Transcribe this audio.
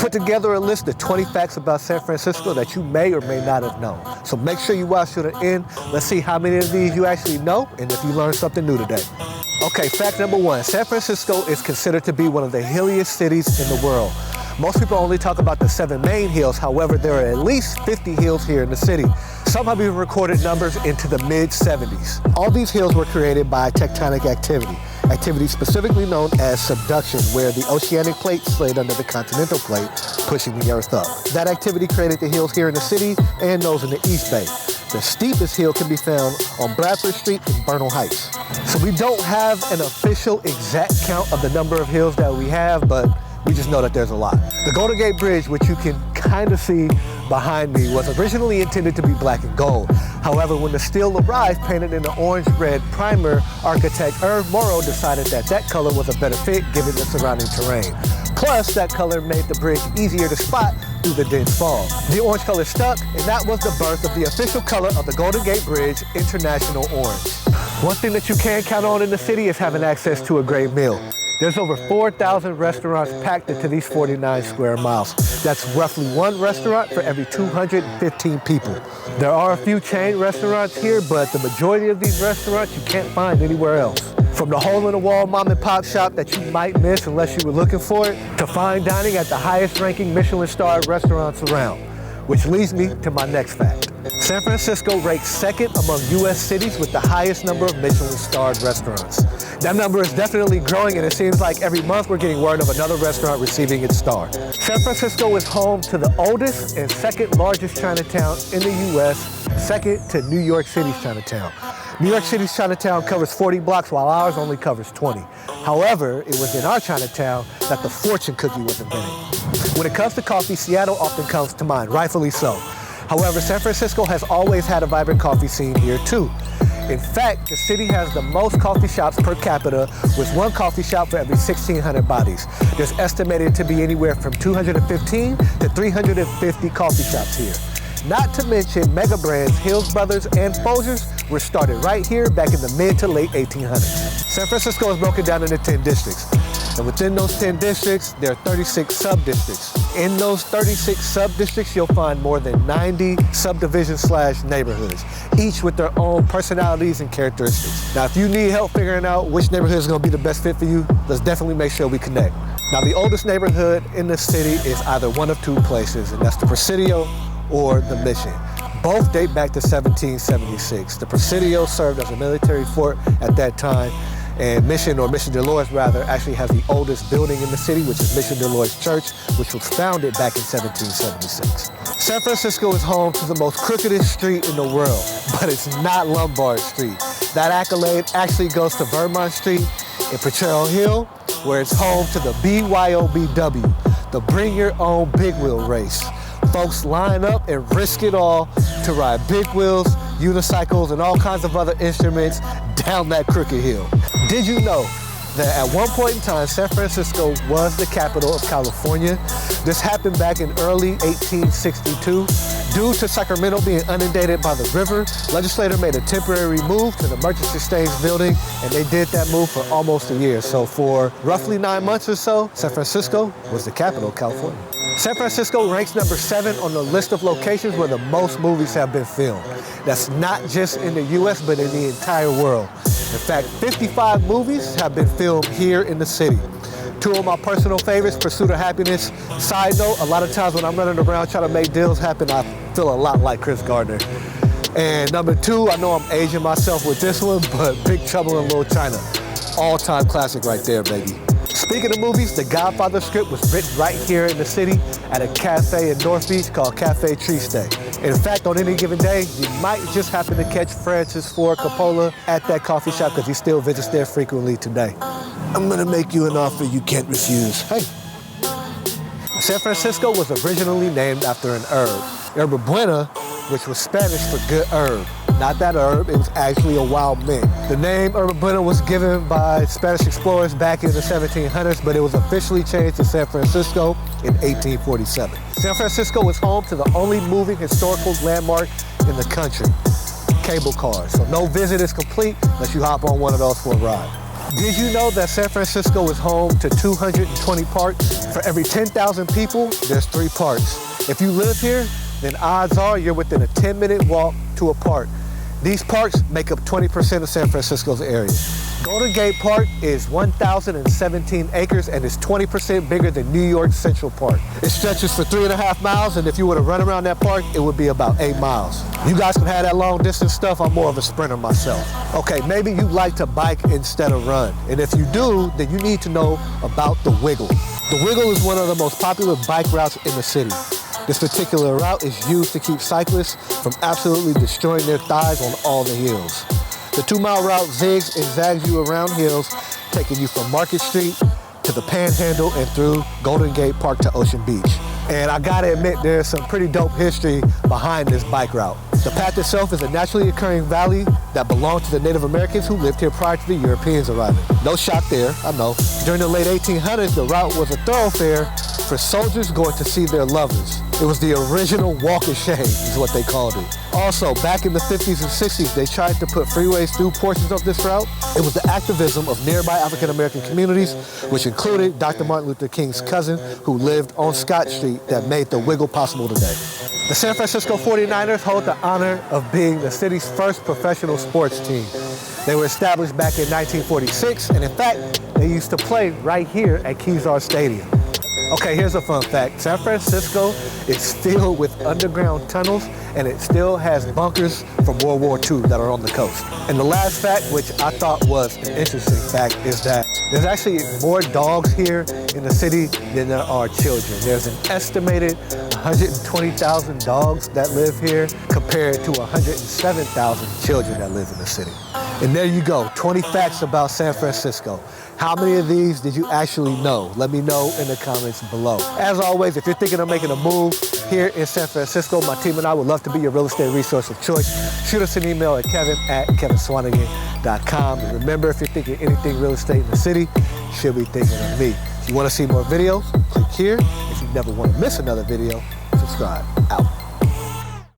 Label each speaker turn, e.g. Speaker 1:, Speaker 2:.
Speaker 1: put together a list of 20 facts about San Francisco that you may or may not have known. So make sure you watch to the end. Let's see how many of these you actually know and if you learned something new today. Okay, fact number 1, San Francisco is considered to be one of the hilliest cities in the world. Most people only talk about the 7 main hills. However, there are at least 50 hills here in the city. Some have even recorded numbers into the mid-70s. All these hills were created by tectonic activity specifically known as subduction, where the oceanic plate slid under the continental plate, pushing the earth up. That activity created the hills here in the city and those in the East Bay. The steepest hill can be found on Bradford Street in Bernal Heights. So we don't have an official exact count of the number of hills that we have, but we just know that there's a lot. The Golden Gate Bridge, which you can kind of see behind me, was originally intended to be black and gold. However, when the steel arrived painted in the orange-red primer, architect Irv Morrow decided that that color was a better fit given the surrounding terrain. Plus, that color made the bridge easier to spot through the dense fog. The orange color stuck, and that was the birth of the official color of the Golden Gate Bridge, International Orange. One thing that you can count on in the city is having access to a great meal. There's over 4,000 restaurants packed into these 49 square miles. That's roughly 1 restaurant for every 215 people. There are a few chain restaurants here, but the majority of these restaurants you can't find anywhere else. From the hole-in-the-wall mom and pop shop that you might miss unless you were looking for it, to fine dining at the highest ranking Michelin-starred restaurants around. Which leads me to my next fact. San Francisco ranks second among U.S. cities with the highest number of Michelin-starred restaurants. That number is definitely growing, and it seems like every month we're getting word of another restaurant receiving its star. San Francisco is home to the oldest and second largest Chinatown in the U.S., second to New York City's Chinatown. New York City's Chinatown covers 40 blocks while ours only covers 20. However, it was in our Chinatown that the fortune cookie was invented. When it comes to coffee, Seattle often comes to mind, rightfully so. However, San Francisco has always had a vibrant coffee scene here too. In fact, the city has the most coffee shops per capita, with 1 coffee shop for every 1,600 bodies. There's estimated to be anywhere from 215 to 350 coffee shops here. Not to mention mega brands Hills Brothers and Folgers were started right here back in the mid to late 1800s. San Francisco is broken down into 10 districts. And within those 10 districts, there are 36 sub-districts. In those 36 sub-districts, you'll find more than 90 subdivisions/neighborhoods, each with their own personalities and characteristics. Now, if you need help figuring out which neighborhood is gonna be the best fit for you, let's definitely make sure we connect. Now, the oldest neighborhood in the city is either one of 2 places, and that's the Presidio or the Mission. Both date back to 1776. The Presidio served as a military fort at that time, and Mission, or Mission Dolores rather, actually has the oldest building in the city, which is Mission Dolores Church, which was founded back in 1776. San Francisco is home to the most crookedest street in the world, but it's not Lombard Street. That accolade actually goes to Vermont Street in Potrero Hill, where it's home to the BYOBW, the Bring Your Own Big Wheel race. Folks line up and risk it all to ride big wheels, unicycles, and all kinds of other instruments down that crooked hill. Did you know that at one point in time, San Francisco was the capital of California? This happened back in early 1862. Due to Sacramento being inundated by the river, legislature made a temporary move to the Merchants Exchange building, and they did that move for almost a year. So for roughly 9 months or so, San Francisco was the capital of California. San Francisco ranks number 7 on the list of locations where the most movies have been filmed. That's not just in the US, but in the entire world. In fact, 55 movies have been filmed here in the city. 2 of my personal favorites, Pursuit of Happiness. Side note, a lot of times when I'm running around trying to make deals happen, I feel a lot like Chris Gardner. And number 2, I know I'm aging myself with this one, but Big Trouble in Little China. All-time classic right there, baby. Speaking of movies, the Godfather script was written right here in the city at a cafe in North Beach called Cafe Triste. In fact, on any given day, you might just happen to catch Francis Ford Coppola at that coffee shop because he still visits there frequently today. I'm gonna make you an offer you can't refuse. Hey. San Francisco was originally named after an herb, Yerba Buena, which was Spanish for good herb. Not that herb, it was actually a wild mint. The name Yerba Buena was given by Spanish explorers back in the 1700s, but it was officially changed to San Francisco in 1847. San Francisco is home to the only moving historical landmark in the country, cable cars. So no visit is complete unless you hop on one of those for a ride. Did you know that San Francisco is home to 220 parks? For every 10,000 people, there's 3 parks. If you live here, then odds are you're within a 10-minute walk to a park. These parks make up 20% of San Francisco's area. Golden Gate Park is 1,017 acres and is 20% bigger than New York Central Park. It stretches for 3.5 miles, and if you were to run around that park, it would be about 8 miles. You guys can have that long distance stuff. I'm more of a sprinter myself. Okay, maybe you like to bike instead of run. And if you do, then you need to know about the Wiggle. The Wiggle is one of the most popular bike routes in the city. This particular route is used to keep cyclists from absolutely destroying their thighs on all the hills. The 2-mile route zigs and zags you around hills, taking you from Market Street to the Panhandle and through Golden Gate Park to Ocean Beach. And I gotta admit, there's some pretty dope history behind this bike route. The path itself is a naturally occurring valley that belonged to the Native Americans who lived here prior to the Europeans arriving. No shock there, I know. During the late 1800s, the route was a thoroughfare for soldiers going to see their lovers. It was the original walk of shame, is what they called it. Also, back in the 50s and 60s, they tried to put freeways through portions of this route. It was the activism of nearby African-American communities, which included Dr. Martin Luther King's cousin, who lived on Scott Street, that made the Wiggle possible today. The San Francisco 49ers hold the honor of being the city's first professional sports team. They were established back in 1946, and in fact, they used to play right here at Kezar Stadium. Okay, here's a fun fact. San Francisco is filled with underground tunnels, and it still has bunkers from World War II that are on the coast. And the last fact, which I thought was an interesting fact, is that there's actually more dogs here in the city than there are children. There's an estimated 120,000 dogs that live here compared to 107,000 children that live in the city. And there you go, 20 facts about San Francisco. How many of these did you actually know? Let me know in the comments below. As always, if you're thinking of making a move here in San Francisco, my team and I would love to be your real estate resource of choice. Shoot us an email at kevin@kevinswanigan.com. And remember, if you're thinking anything real estate in the city, you should be thinking of me. If you want to see more videos, click here. If you never want to miss another video, subscribe. Out.